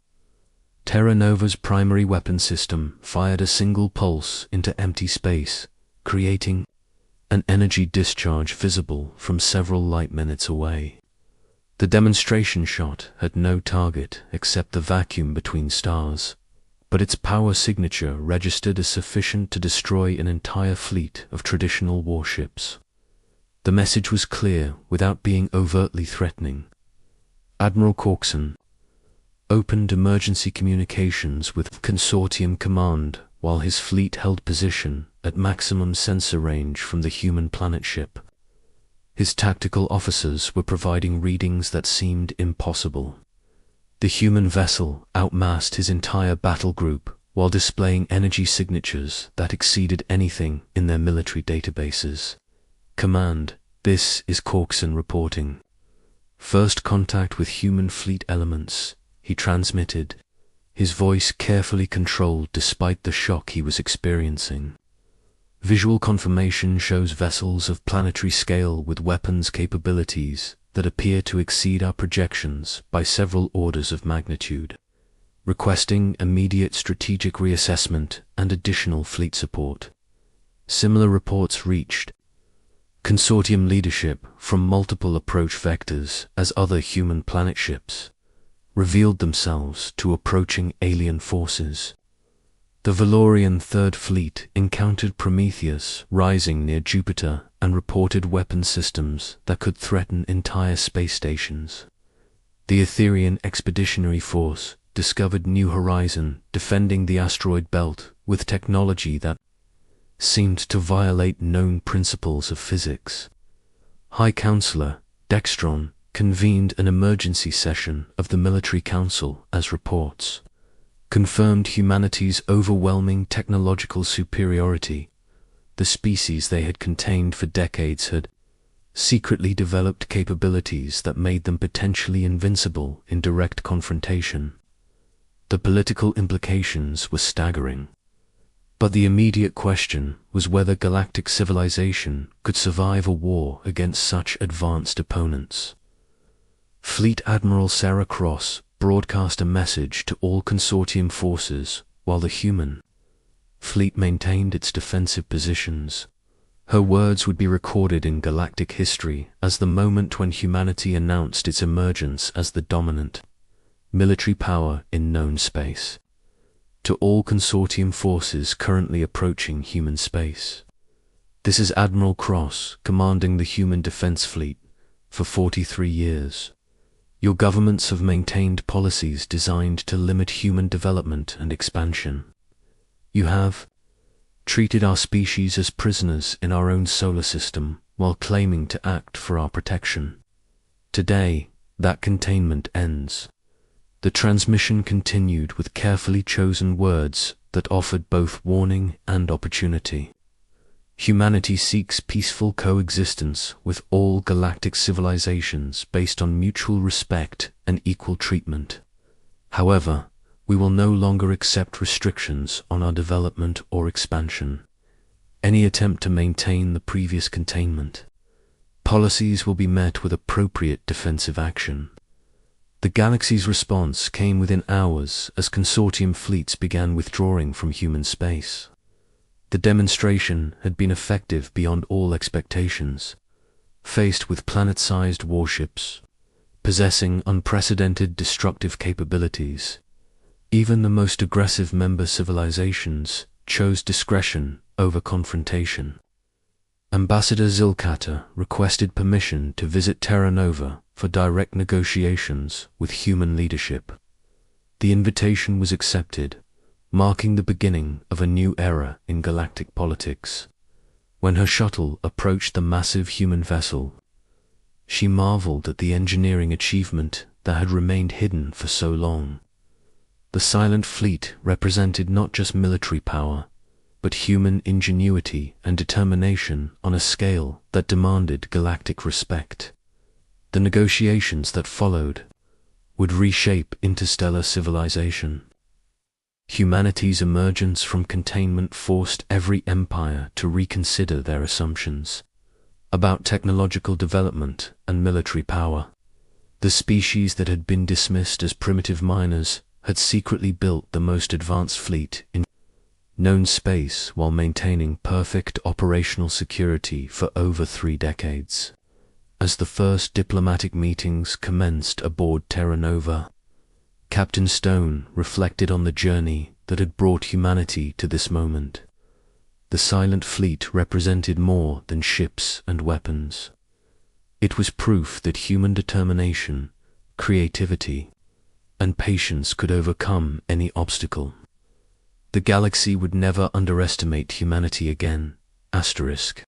Terra Nova's primary weapon system fired a single pulse into empty space, creating an energy discharge visible from several light-minutes away. The demonstration shot had no target except the vacuum between stars. but its power signature registered as sufficient to destroy an entire fleet of traditional warships. The message was clear without being overtly threatening. Admiral Coxon opened emergency communications with Consortium Command while his fleet held position at maximum sensor range from the human planet ship. His tactical officers were providing readings that seemed impossible. The human vessel outmassed his entire battle group while displaying energy signatures that exceeded anything in their military databases. Command, this is Coxon reporting. First contact with human fleet elements, he transmitted, his voice carefully controlled despite the shock he was experiencing. Visual confirmation shows vessels of planetary scale with weapons capabilities that appear to exceed our projections by several orders of magnitude, requesting immediate strategic reassessment and additional fleet support. Similar reports reached Consortium leadership from multiple approach vectors as other human planet ships revealed themselves to approaching alien forces. The Valorian Third Fleet encountered Prometheus rising near Jupiter and reported weapon systems that could threaten entire space stations. The Etherian Expeditionary Force discovered New Horizon defending the asteroid belt with technology that seemed to violate known principles of physics. High Counselor Dextron convened an emergency session of the Military Council as reports confirmed humanity's overwhelming technological superiority. The species they had contained for decades had secretly developed capabilities that made them potentially invincible in direct confrontation. The political implications were staggering. But the immediate question was whether galactic civilization could survive a war against such advanced opponents. Fleet Admiral Sarah Cross broadcast a message to all Consortium forces while the human fleet maintained its defensive positions. Her words would be recorded in galactic history as the moment when humanity announced its emergence as the dominant military power in known space. To all Consortium forces currently approaching human space. This is Admiral Cross commanding the Human Defense Fleet for 43 years. Your governments have maintained policies designed to limit human development and expansion. You have treated our species as prisoners in our own solar system while claiming to act for our protection. Today, that containment ends. The transmission continued with carefully chosen words that offered both warning and opportunity. Humanity seeks peaceful coexistence with all galactic civilizations based on mutual respect and equal treatment. However, we will no longer accept restrictions on our development or expansion. Any attempt to maintain the previous containment policies will be met with appropriate defensive action. The galaxy's response came within hours as Consortium fleets began withdrawing from human space. The demonstration had been effective beyond all expectations. Faced with planet-sized warships, possessing unprecedented destructive capabilities, even the most aggressive member civilizations chose discretion over confrontation. Ambassador Zilkata requested permission to visit Terra Nova for direct negotiations with human leadership. The invitation was accepted, marking the beginning of a new era in galactic politics. When her shuttle approached the massive human vessel, she marveled at the engineering achievement that had remained hidden for so long. The silent fleet represented not just military power, but human ingenuity and determination on a scale that demanded galactic respect. The negotiations that followed would reshape interstellar civilization. Humanity's emergence from containment forced every empire to reconsider their assumptions about technological development and military power. The species that had been dismissed as primitive miners had secretly built the most advanced fleet in known space while maintaining perfect operational security for over 3 decades. As the first diplomatic meetings commenced aboard Terra Nova, Captain Stone reflected on the journey the that had brought humanity to this moment. The silent fleet represented more than ships and weapons. It was proof that human determination, creativity, and patience could overcome any obstacle. The galaxy would never underestimate humanity again. Asterisk.